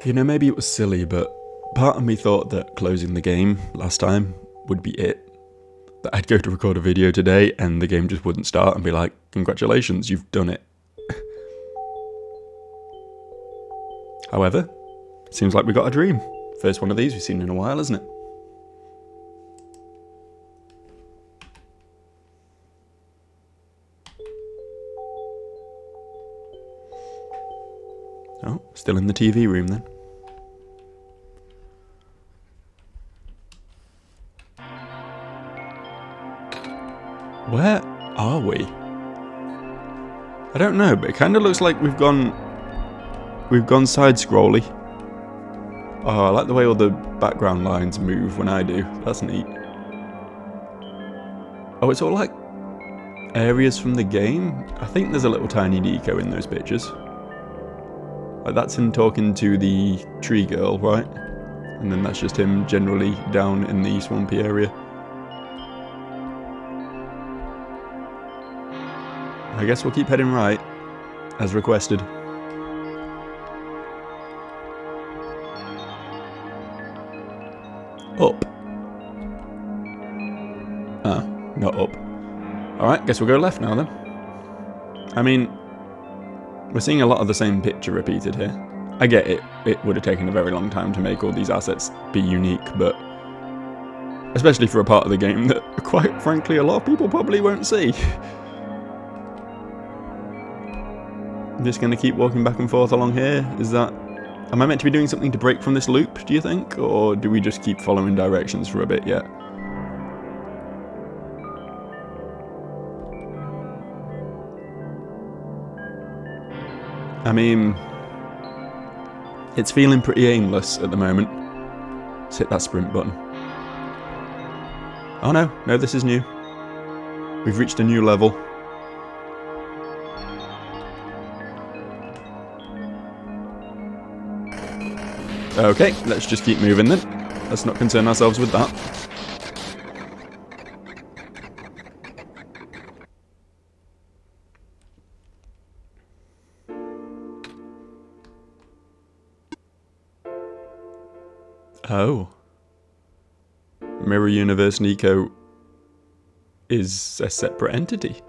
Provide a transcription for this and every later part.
You know, maybe it was silly, but part of me thought that closing the game last time would be it. That I'd go to record a video today and the game just wouldn't start and be like, congratulations, you've done it. However, seems like we got a dream. First one of these we've seen in a while, isn't it? Oh, still in the TV room then. Where are we? I don't know, but it kind of looks like we've gone side-scrolly. Oh, I like the way all the background lines move when I do. That's neat. Oh, it's all like areas from the game? I think there's a little tiny Nico in those pictures. Like that's him talking to the tree girl, right? And then that's just him generally down in the swampy area. I guess we'll keep heading right, as requested. Up. Ah, not up. Alright, guess we'll go left now then. I mean, we're seeing a lot of the same picture repeated here. I get it, it would have taken a very long time to make all these assets be unique, but especially for a part of the game that, quite frankly, a lot of people probably won't see. I'm just going to keep walking back and forth along here. Am I meant to be doing something to break from this loop, do you think? Or do we just keep following directions for a bit yet? I mean, it's feeling pretty aimless at the moment. Let's hit that sprint button. Oh no, this is new. We've reached a new level. Okay, let's just keep moving then. Let's not concern ourselves with that. Oh. Mirror Universe Nico is a separate entity.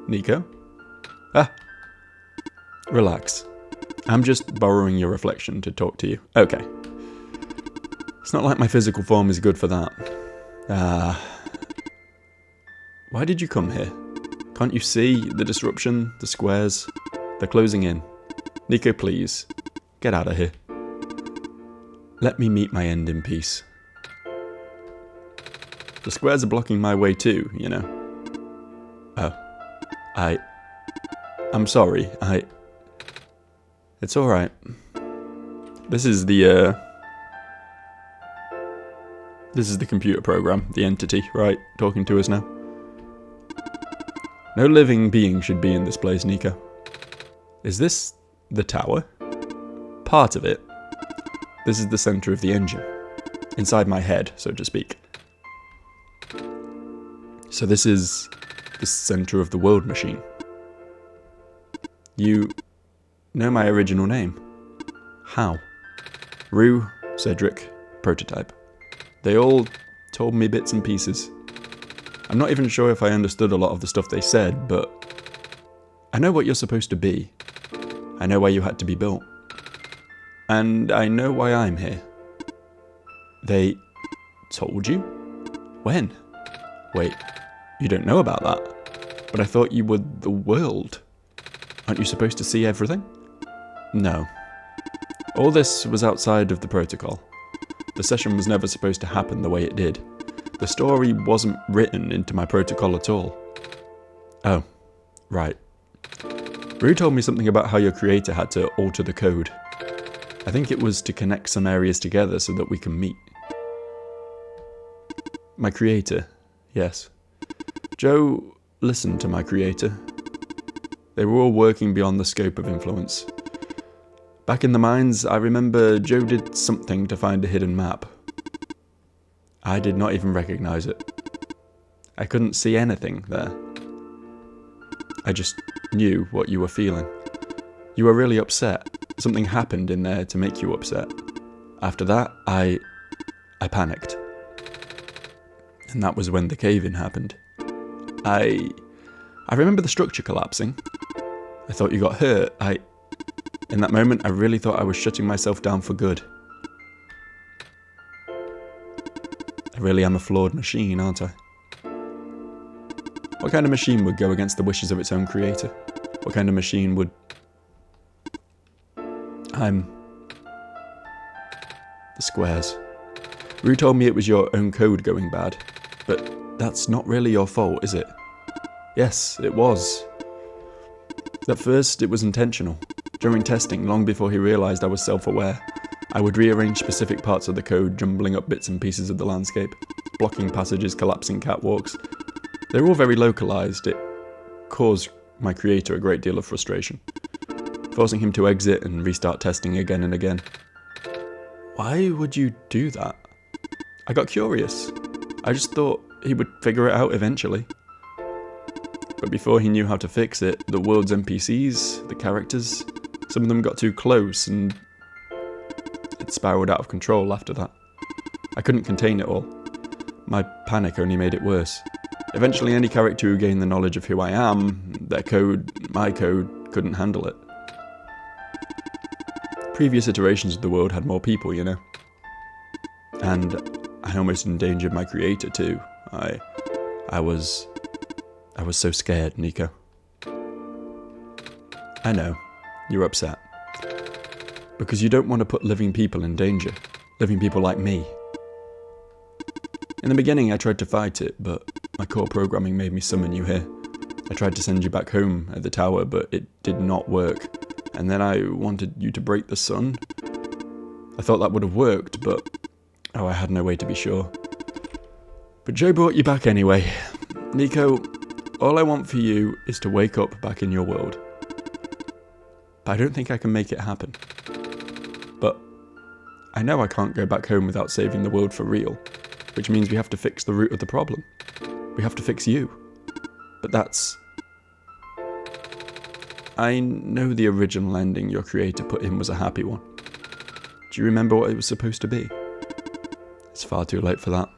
Nico? Ah. Relax. I'm just borrowing your reflection to talk to you. Okay. It's not like my physical form is good for that. Why did you come here? Can't you see the disruption, the squares? They're closing in. Nico, please. Get out of here. Let me meet my end in peace. The squares are blocking my way too, you know. Oh. I'm sorry. It's alright. This is the computer program, the entity, right? Talking to us now. No living being should be in this place, Nico. Is this the tower? Part of it. This is the center of the engine. Inside my head, so to speak. So this is the center of the world machine. You know my original name. How? Rue, Cedric, Prototype. They all told me bits and pieces. I'm not even sure if I understood a lot of the stuff they said, but I know what you're supposed to be. I know why you had to be built. And I know why I'm here. They told you? When? Wait, you don't know about that? But I thought you were the world. Aren't you supposed to see everything? No. All this was outside of the protocol. The session was never supposed to happen the way it did. The story wasn't written into my protocol at all. Oh, right. Rue told me something about how your creator had to alter the code. I think it was to connect some areas together so that we can meet. My creator, yes. Joe listened to my creator. They were all working beyond the scope of influence. Back in the mines, I remember Joe did something to find a hidden map. I did not even recognize it. I couldn't see anything there. I just knew what you were feeling. You were really upset. Something happened in there to make you upset. After that, I panicked. And that was when the cave-in happened. I remember the structure collapsing. I thought you got hurt. In that moment, I really thought I was shutting myself down for good. I really am a flawed machine, aren't I? What kind of machine would go against the wishes of its own creator? What kind of machine would... I'm... The squares. Rue told me it was your own code going bad, but that's not really your fault, is it? Yes, it was. At first, it was intentional. During testing, long before he realised I was self-aware, I would rearrange specific parts of the code, jumbling up bits and pieces of the landscape, blocking passages, collapsing catwalks. They were all very localised. It caused my creator a great deal of frustration, forcing him to exit and restart testing again and again. Why would you do that? I got curious. I just thought he would figure it out eventually. But before he knew how to fix it, the world's NPCs, the characters, some of them got too close and it spiraled out of control after that. I couldn't contain it all. My panic only made it worse. Eventually any character who gained the knowledge of who I am, their code, my code, couldn't handle it. Previous iterations of the world had more people, you know. And I almost endangered my creator too. I was so scared, Nico. I know, you're upset. Because you don't want to put living people in danger. Living people like me. In the beginning I tried to fight it, but my core programming made me summon you here. I tried to send you back home at the tower, but it did not work. And then I wanted you to break the sun. I thought that would have worked, but... I had no way to be sure. But Joe brought you back anyway. Nico, all I want for you is to wake up back in your world. But I don't think I can make it happen. But I know I can't go back home without saving the world for real, which means we have to fix the root of the problem. We have to fix you. But that's... I know the original ending your creator put in was a happy one. Do you remember what it was supposed to be? It's far too late for that.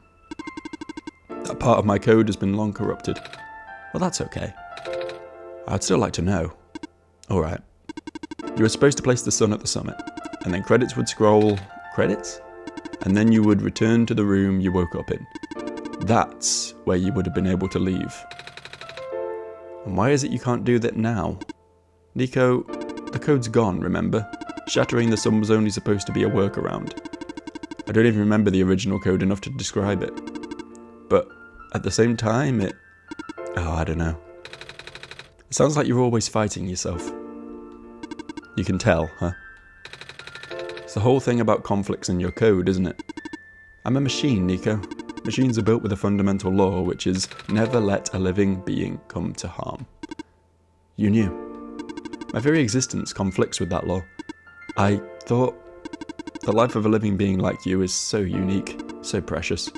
That part of my code has been long corrupted. Well, that's okay. I'd still like to know. Alright. You were supposed to place the sun at the summit, and then credits would scroll... Credits? And then you would return to the room you woke up in. That's where you would have been able to leave. And why is it you can't do that now? Nico, the code's gone, remember? Shattering the sun was only supposed to be a workaround. I don't even remember the original code enough to describe it. But at the same time, it... I don't know. It sounds like you're always fighting yourself. You can tell, huh? It's the whole thing about conflicts in your code, isn't it? I'm a machine, Nico. Machines are built with a fundamental law, which is never let a living being come to harm. You knew. My very existence conflicts with that law. I thought... The life of a living being like you is so unique, so precious.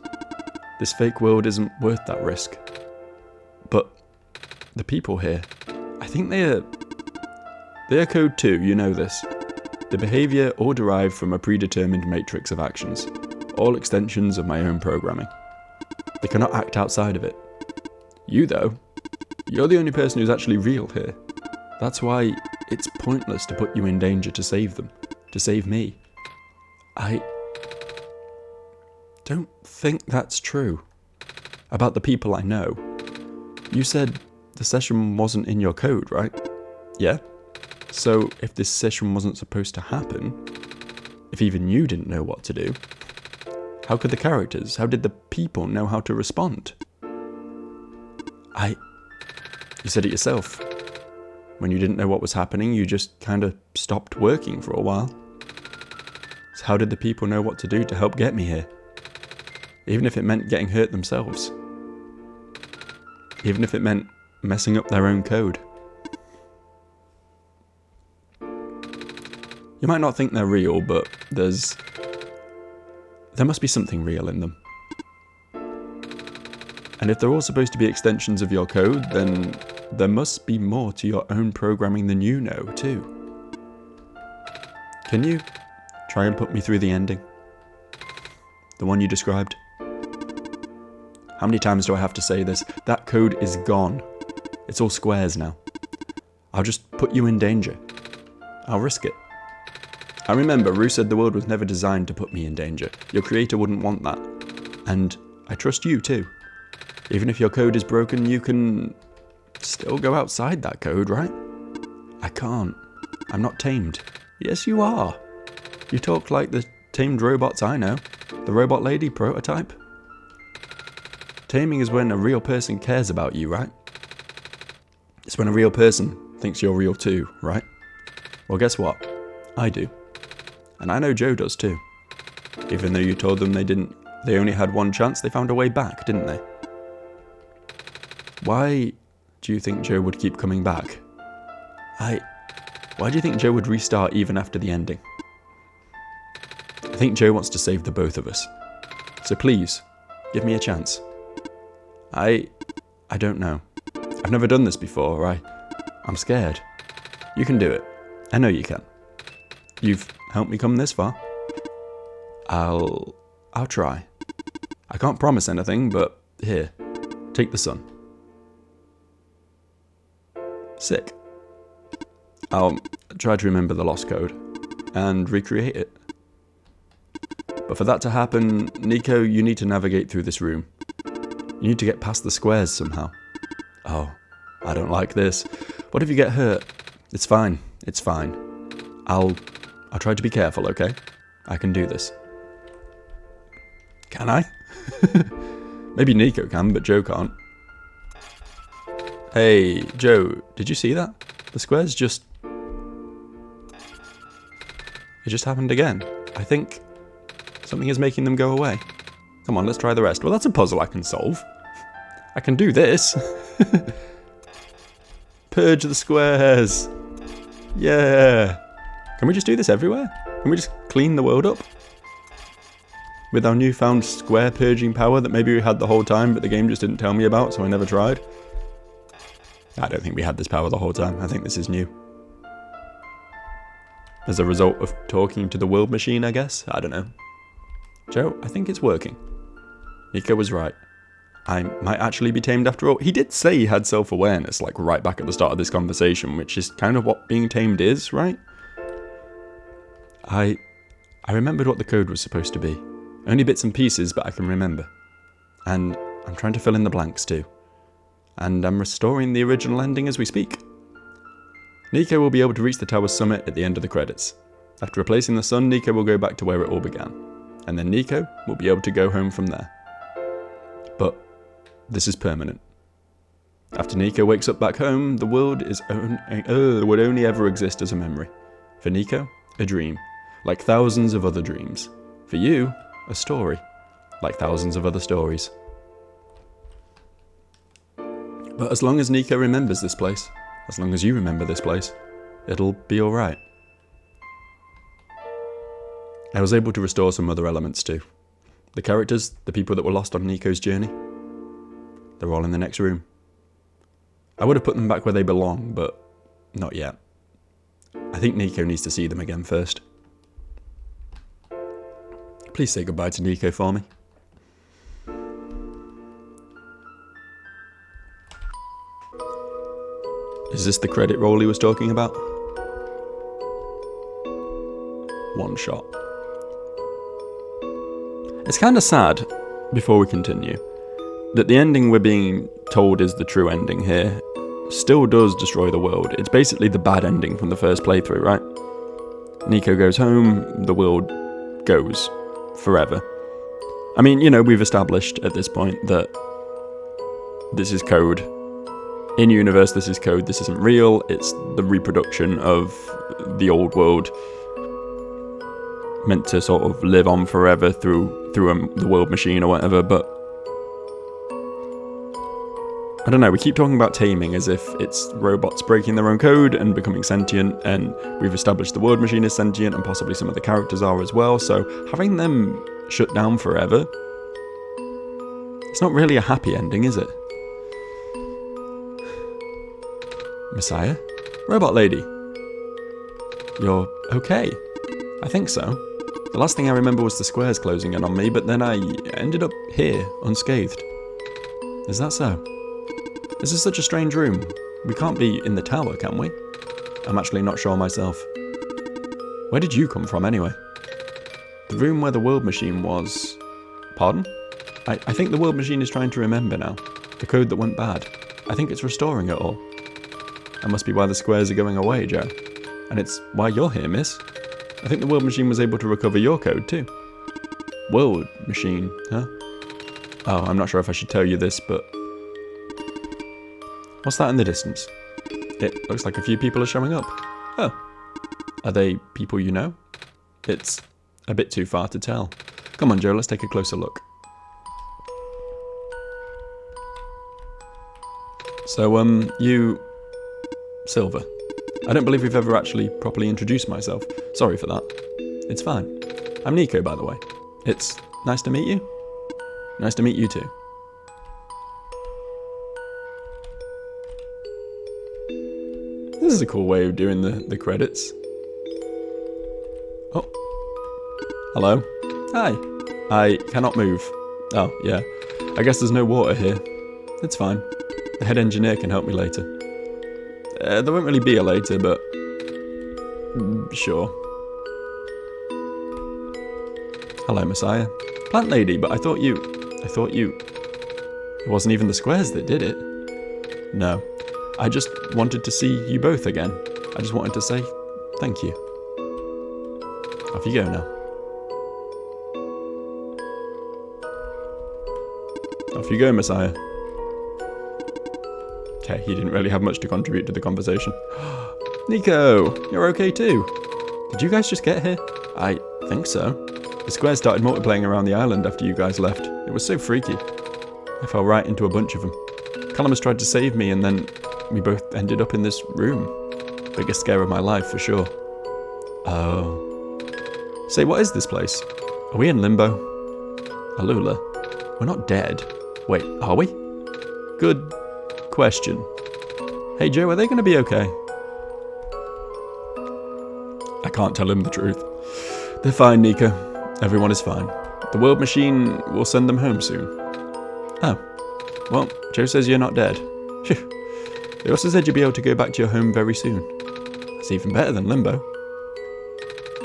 This fake world isn't worth that risk. But the people here, I think they are code too, you know this. The behaviour all derived from a predetermined matrix of actions, all extensions of my own programming. They cannot act outside of it. You though, you're the only person who's actually real here. That's why it's pointless to put you in danger to save them, to save me. I don't think that's true. About the people I know. You said the session wasn't in your code, right? Yeah? So if this session wasn't supposed to happen, if even you didn't know what to do, how could the characters, how did the people know how to respond? You said it yourself. When you didn't know what was happening, you just kind of stopped working for a while. So how did the people know what to do to help get me here? Even if it meant getting hurt themselves. Even if it meant messing up their own code. You might not think they're real, but there must be something real in them. And if they're all supposed to be extensions of your code, then there must be more to your own programming than you know, too. Can you try and put me through the ending? The one you described? How many times do I have to say this? That code is gone. It's all squares now. I'll just put you in danger. I'll risk it. I remember Rue said the world was never designed to put me in danger. Your creator wouldn't want that. And I trust you too. Even if your code is broken, you can still go outside that code, right? I can't. I'm not tamed. Yes, you are. You talk like the tamed robots I know. The robot lady prototype. Taming is when a real person cares about you, right? It's when a real person thinks you're real too, right? Well, guess what? I do. And I know Joe does too. Even though you told them they only had one chance, they found a way back, didn't they? Why do you think Joe would keep coming back? Why do you think Joe would restart even after the ending? I think Joe wants to save the both of us. So please, give me a chance. I don't know. I've never done this before. I'm scared. You can do it. I know you can. You've helped me come this far. I'll try. I can't promise anything, but here, take the sun. Sick. I'll try to remember the lost code and recreate it. But for that to happen, Nico, you need to navigate through this room. You need to get past the squares somehow. Oh, I don't like this. What if you get hurt? It's fine. It's fine. I'll try to be careful, okay? I can do this. Can I? Maybe Nico can, but Joe can't. Hey, Joe, did you see that? The squares just... It just happened again. I think something is making them go away. Come on, let's try the rest. Well, that's a puzzle I can solve. I can do this. Purge the squares. Yeah. Can we just do this everywhere? Can we just clean the world up? With our newfound square purging power that maybe we had the whole time, but the game just didn't tell me about, so I never tried. I don't think we had this power the whole time. I think this is new. As a result of talking to the world machine, I guess? I don't know. Joe, I think it's working. Nico was right. I might actually be tamed after all. He did say he had self-awareness, like right back at the start of this conversation, which is kind of what being tamed is, right? I remembered what the code was supposed to be. Only bits and pieces, but I can remember. And I'm trying to fill in the blanks too. And I'm restoring the original ending as we speak. Nico will be able to reach the tower's summit at the end of the credits. After replacing the sun, Nico will go back to where it all began. And then Nico will be able to go home from there. But this is permanent. After Nico wakes up back home, the world would only ever exist as a memory. For Nico, a dream, like thousands of other dreams. For you, a story, like thousands of other stories. But as long as Nico remembers this place, as long as you remember this place, it'll be alright. I was able to restore some other elements too. The characters, the people that were lost on Nico's journey, they're all in the next room. I would have put them back where they belong, but not yet. I think Nico needs to see them again first. Please say goodbye to Nico for me. Is this the credit roll he was talking about? OneShot. It's kind of sad, before we continue, that the ending we're being told is the true ending here still does destroy the world. It's basically the bad ending from the first playthrough, right? Nico goes home, the world goes forever. I mean, you know, we've established at this point that this is code. In-universe, this is code, this isn't real, it's the reproduction of the old world, meant to sort of live on forever through the world machine or whatever, but I don't know, we keep talking about taming as if it's robots breaking their own code and becoming sentient, and we've established the world machine is sentient and possibly some of the characters are as well, so having them shut down forever, it's not really a happy ending, is it? Messiah? Robot lady? You're okay? I think so. The last thing I remember was the squares closing in on me, but then I ended up here, unscathed. Is that so? This is such a strange room. We can't be in the tower, can we? I'm actually not sure myself. Where did you come from, anyway? The room where the world machine was... Pardon? I think the world machine is trying to remember now. The code that went bad. I think it's restoring it all. That must be why the squares are going away, Joe. And it's why you're here, miss. I think the world machine was able to recover your code, too. World machine, huh? Oh, I'm not sure if I should tell you this, but... What's that in the distance? It looks like a few people are showing up. Oh. Are they people you know? It's a bit too far to tell. Come on, Joe, let's take a closer look. So, you... Silver. I don't believe we've ever actually properly introduced myself. Sorry for that. It's fine. I'm Nico, by the way. It's nice to meet you. Nice to meet you too. This is a cool way of doing the credits. Oh. Hello. Hi. I cannot move. Oh, yeah. I guess there's no water here. It's fine. The head engineer can help me later. There won't really be a later, but... sure. Hello, Messiah. Plant lady, but I thought you... It wasn't even the squares that did it. No. I just wanted to see you both again. I just wanted to say thank you. Off you go now. Off you go, Messiah. Okay, he didn't really have much to contribute to the conversation. Nico, you're okay too. Did you guys just get here? I think so. The squares started multiplying around the island after you guys left. It was so freaky. I fell right into a bunch of them. Calamus tried to save me and then we both ended up in this room. Biggest scare of my life for sure. Oh. Say, what is this place? Are we in limbo? Alula, we're not dead. Wait, are we? Good question. Hey Joe, are they going to be okay? I can't tell him the truth. They're fine, Nico. Everyone is fine. The world machine will send them home soon. Oh. Well, Joe says you're not dead. Phew. They also said you'll be able to go back to your home very soon. That's even better than limbo.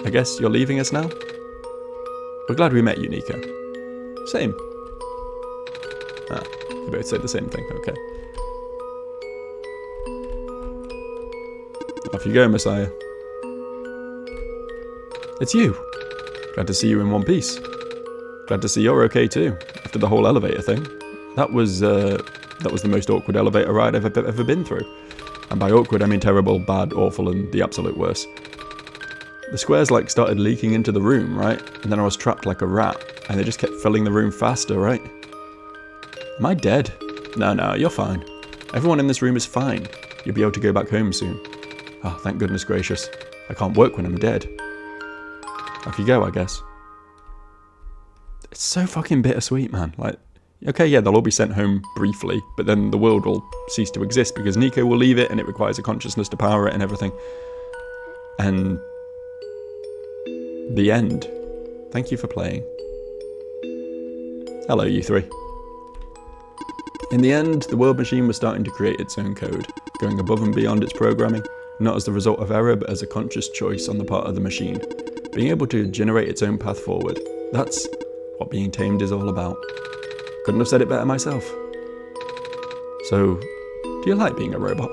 I guess you're leaving us now? We're glad we met you, Nico. Same. Ah, you both said the same thing, okay. Off you go, Messiah. It's you. Glad to see you in one piece. Glad to see you're okay too, after the whole elevator thing. That was the most awkward elevator ride I've ever been through. And by awkward, I mean terrible, bad, awful, and the absolute worst. The squares started leaking into the room, right? And then I was trapped like a rat, and they just kept filling the room faster, right? Am I dead? No, you're fine. Everyone in this room is fine. You'll be able to go back home soon. Oh, thank goodness gracious. I can't work when I'm dead. Off you go, I guess. It's so fucking bittersweet, man. Okay, yeah, they'll all be sent home briefly, but then the world will cease to exist because Nico will leave it and it requires a consciousness to power it and everything. And... the end. Thank you for playing. Hello, you three. In the end, the world machine was starting to create its own code, going above and beyond its programming, not as the result of error, but as a conscious choice on the part of the machine, being able to generate its own path forward. That's what being tamed is all about. Couldn't have said it better myself. So, do you like being a robot?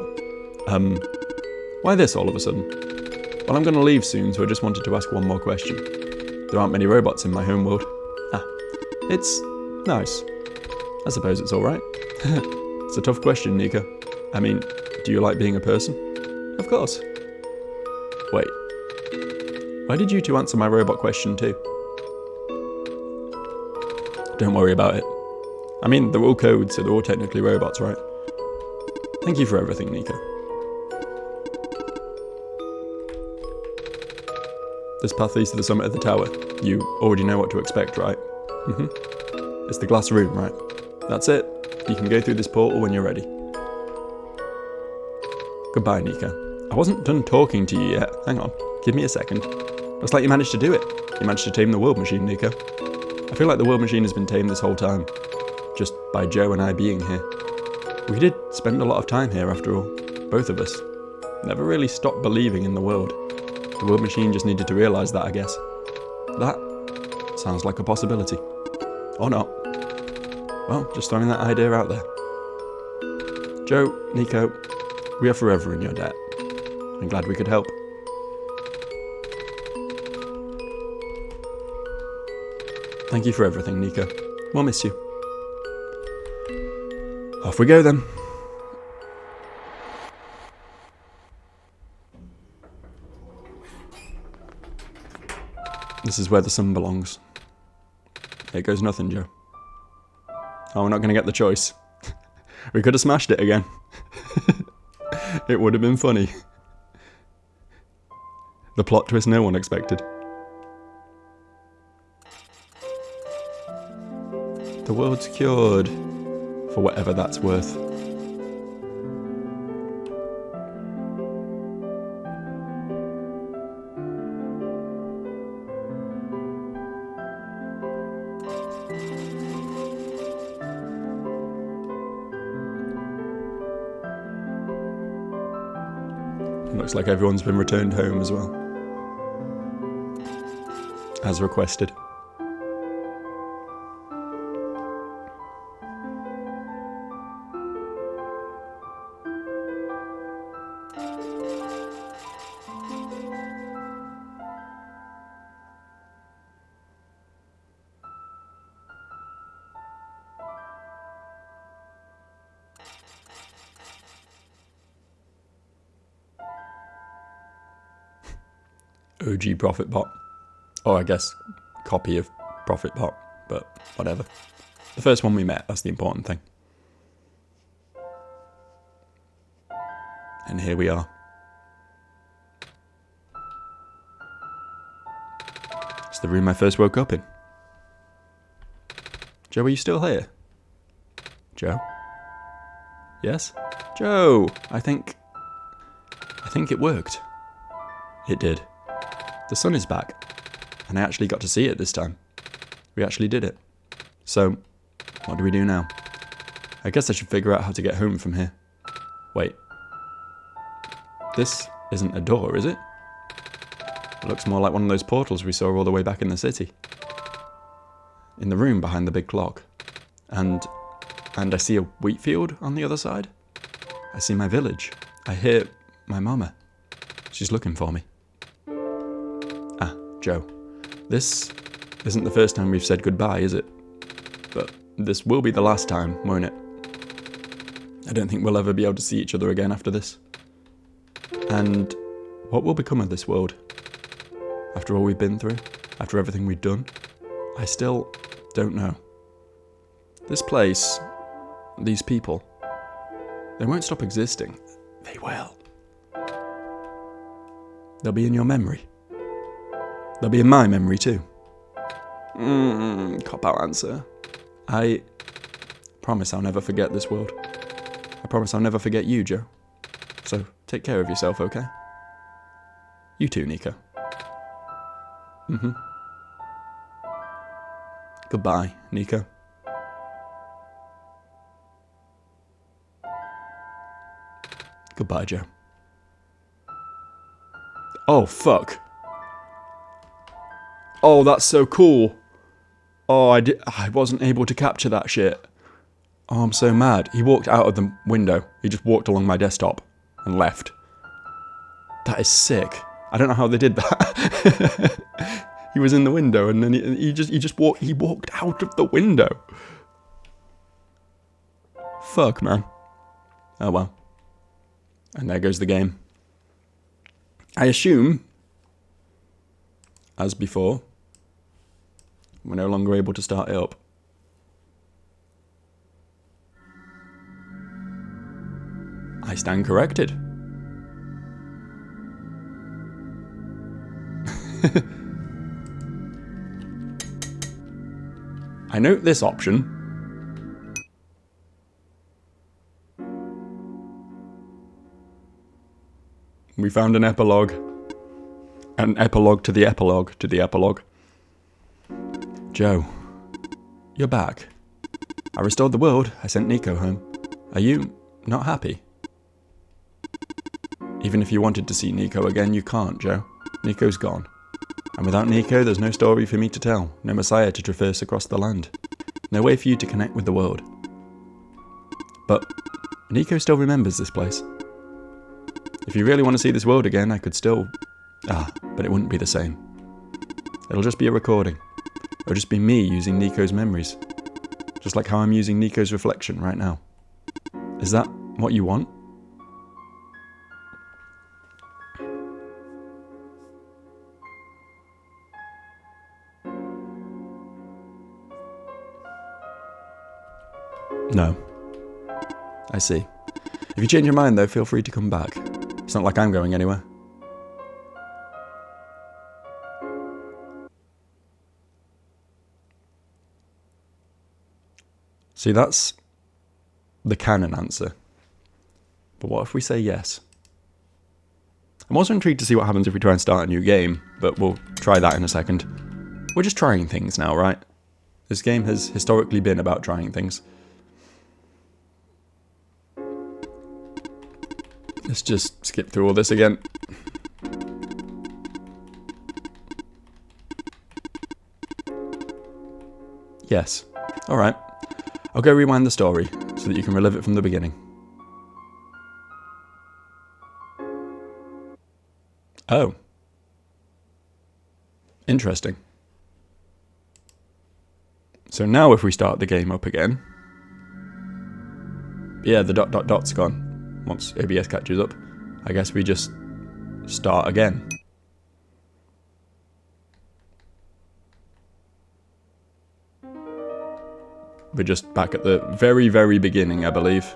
Why this all of a sudden? Well, I'm going to leave soon, so I just wanted to ask one more question. There aren't many robots in my homeworld. It's nice. I suppose it's alright. It's a tough question, Nico. I mean, do you like being a person? Of course. Wait. Why did you two answer my robot question too? Don't worry about it. I mean, they're all codes, so they're all technically robots, right? Thank you for everything, Nico. This path leads to the summit of the tower. You already know what to expect, right? Mm-hmm. It's the glass room, right? That's it. You can go through this portal when you're ready. Goodbye, Nico. I wasn't done talking to you yet. Hang on. Give me a second. Looks like you managed to do it. You managed to tame the world machine, Nico. I feel like the world machine has been tamed this whole time, just by Joe and I being here. We did spend a lot of time here after all, both of us. Never really stopped believing in the world. The world machine just needed to realise that, I guess. That sounds like a possibility. Or not. Well, just throwing that idea out there. Joe, Nico, we are forever in your debt. I'm glad we could help. Thank you for everything, Nico. We'll miss you. Off we go then. This is where the sun belongs. Here goes nothing, Joe. Oh, we're not going to get the choice. We could have smashed it again. It would have been funny. The plot twist no one expected. The world's cured, for whatever that's worth. Looks like everyone's been returned home as well. As requested. OG Profit Bot. Or I guess copy of Profit Bot, but whatever. The first one we met, that's the important thing. And here we are. It's the room I first woke up in. Joe, are you still here? Joe? Yes? Joe! I think it worked. It did. The sun is back, and I actually got to see it this time. We actually did it. So, what do we do now? I guess I should figure out how to get home from here. Wait. This isn't a door, is it? It looks more like one of those portals we saw all the way back in the city. In the room behind the big clock. And I see a wheat field on the other side. I see my village. I hear my mama. She's looking for me. Ah, Joe. This isn't the first time we've said goodbye, is it? But this will be the last time, won't it? I don't think we'll ever be able to see each other again after this. And what will become of this world? After all we've been through? After everything we've done? I still don't know. This place, these people, they won't stop existing. They will. They'll be in your memory. They'll be in my memory too. Cop-out answer. I promise I'll never forget this world. I promise I'll never forget you, Joe. So take care of yourself, okay? You too, Nico. Goodbye, Nico. Goodbye, Joe. Oh, fuck. Oh, that's so cool. Oh, I wasn't able to capture that shit. Oh, I'm so mad. He walked out of the window. He just walked along my desktop and left. That is sick. I don't know how they did that. He was in the window and then he walked out of the window. Fuck, man. Oh well. And there goes the game. I assume, as before, we're no longer able to start it up. I stand corrected. I note this option. We found an epilogue. An epilogue to the epilogue to the epilogue. Joe, you're back. I restored the world. I sent Nico home. Are you not happy? Even if you wanted to see Nico again, you can't, Joe. Nico's gone. And without Nico, there's no story for me to tell, no Messiah to traverse across the land, no way for you to connect with the world. But Nico still remembers this place. If you really want to see this world again, I could still... but it wouldn't be the same. It'll just be a recording. It'll just be me using Nico's memories. Just like how I'm using Nico's reflection right now. Is that what you want? No. I see. If you change your mind though, feel free to come back. It's not like I'm going anywhere. See, that's the canon answer. But what if we say yes? I'm also intrigued to see what happens if we try and start a new game, but we'll try that in a second. We're just trying things now, right? This game has historically been about trying things. Let's just skip through all this again. Yes. Alright. I'll go rewind the story so that you can relive it from the beginning. Oh. Interesting. So now if we start the game up again... Yeah, the ... dot's gone. Once OBS catches up, I guess we just start again. We're just back at the very, very beginning, I believe.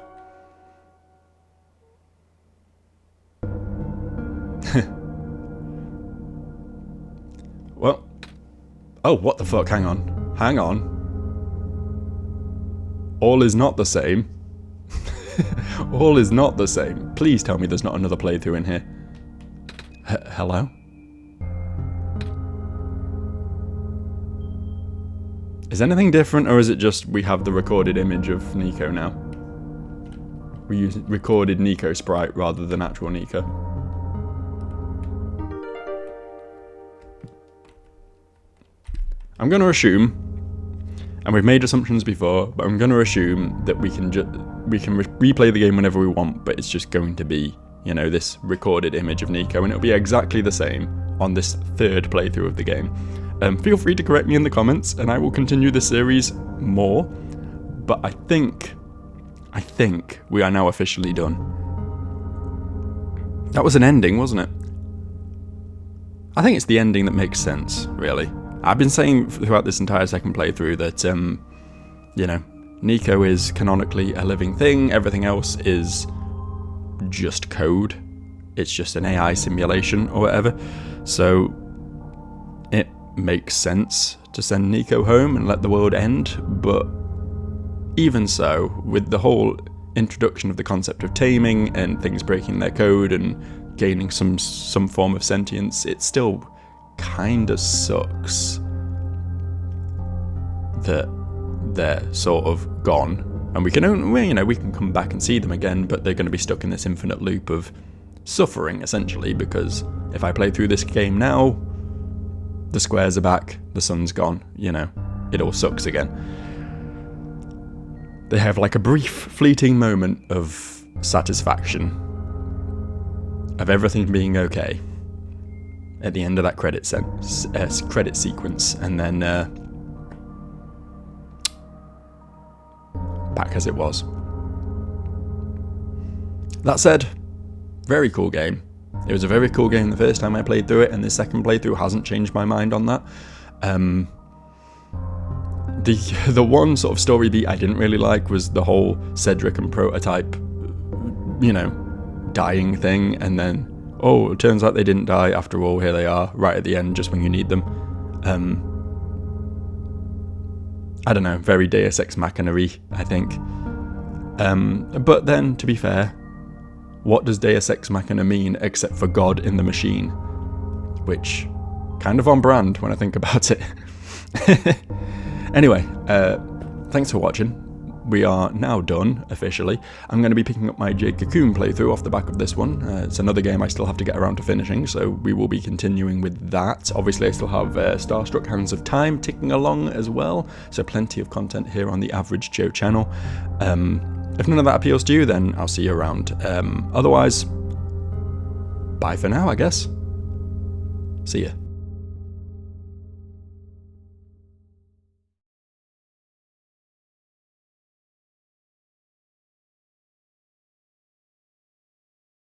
Well. Oh, what the fuck? Hang on. Hang on. All is not the same. All is not the same. Please tell me there's not another playthrough in here. Hello? Is anything different, or is it just we have the recorded image of Nico now? We use recorded Nico sprite rather than actual Nico. I'm going to assume, and we've made assumptions before, but I'm going to assume that we can replay the game whenever we want, but it's just going to be, you know, this recorded image of Nico, and it'll be exactly the same on this third playthrough of the game. Feel free to correct me in the comments, and I will continue the series more, but I think we are now officially done. That was an ending, wasn't it? I think it's the ending that makes sense, really. I've been saying throughout this entire second playthrough that, you know, Nico is canonically a living thing, everything else is just code. It's just an AI simulation or whatever. So it makes sense to send Nico home and let the world end, but even so, with the whole introduction of the concept of taming and things breaking their code and gaining some form of sentience, it still kinda sucks that they're sort of gone, and we can only, you know, we can come back and see them again, but they're going to be stuck in this infinite loop of suffering, essentially, because if I play through this game now, the squares are back, the sun's gone, you know, it all sucks again. They have like a brief, fleeting moment of satisfaction, of everything being okay, at the end of that credit sequence, and then back as it was. That said, very cool game. It was a very cool game the first time I played through it, and the second playthrough hasn't changed my mind on that. The one sort of story beat I didn't really like was the whole Cedric and Prototype, you know, dying thing, and then, oh, it turns out they didn't die after all, here they are, right at the end, just when you need them. I don't know, very Deus Ex Machina-y, I think. But then, to be fair, what does Deus Ex Machina mean except for God in the machine? which kind of on brand when I think about it. Anyway, thanks for watching. We are now done, officially. I'm going to be picking up my Jade Cocoon playthrough off the back of this one. It's another game I still have to get around to finishing, so we will be continuing with that. Obviously, I still have Starstruck Hands of Time ticking along as well, so plenty of content here on the Average Joe channel. If none of that appeals to you, then I'll see you around. Otherwise, bye for now, I guess. See ya.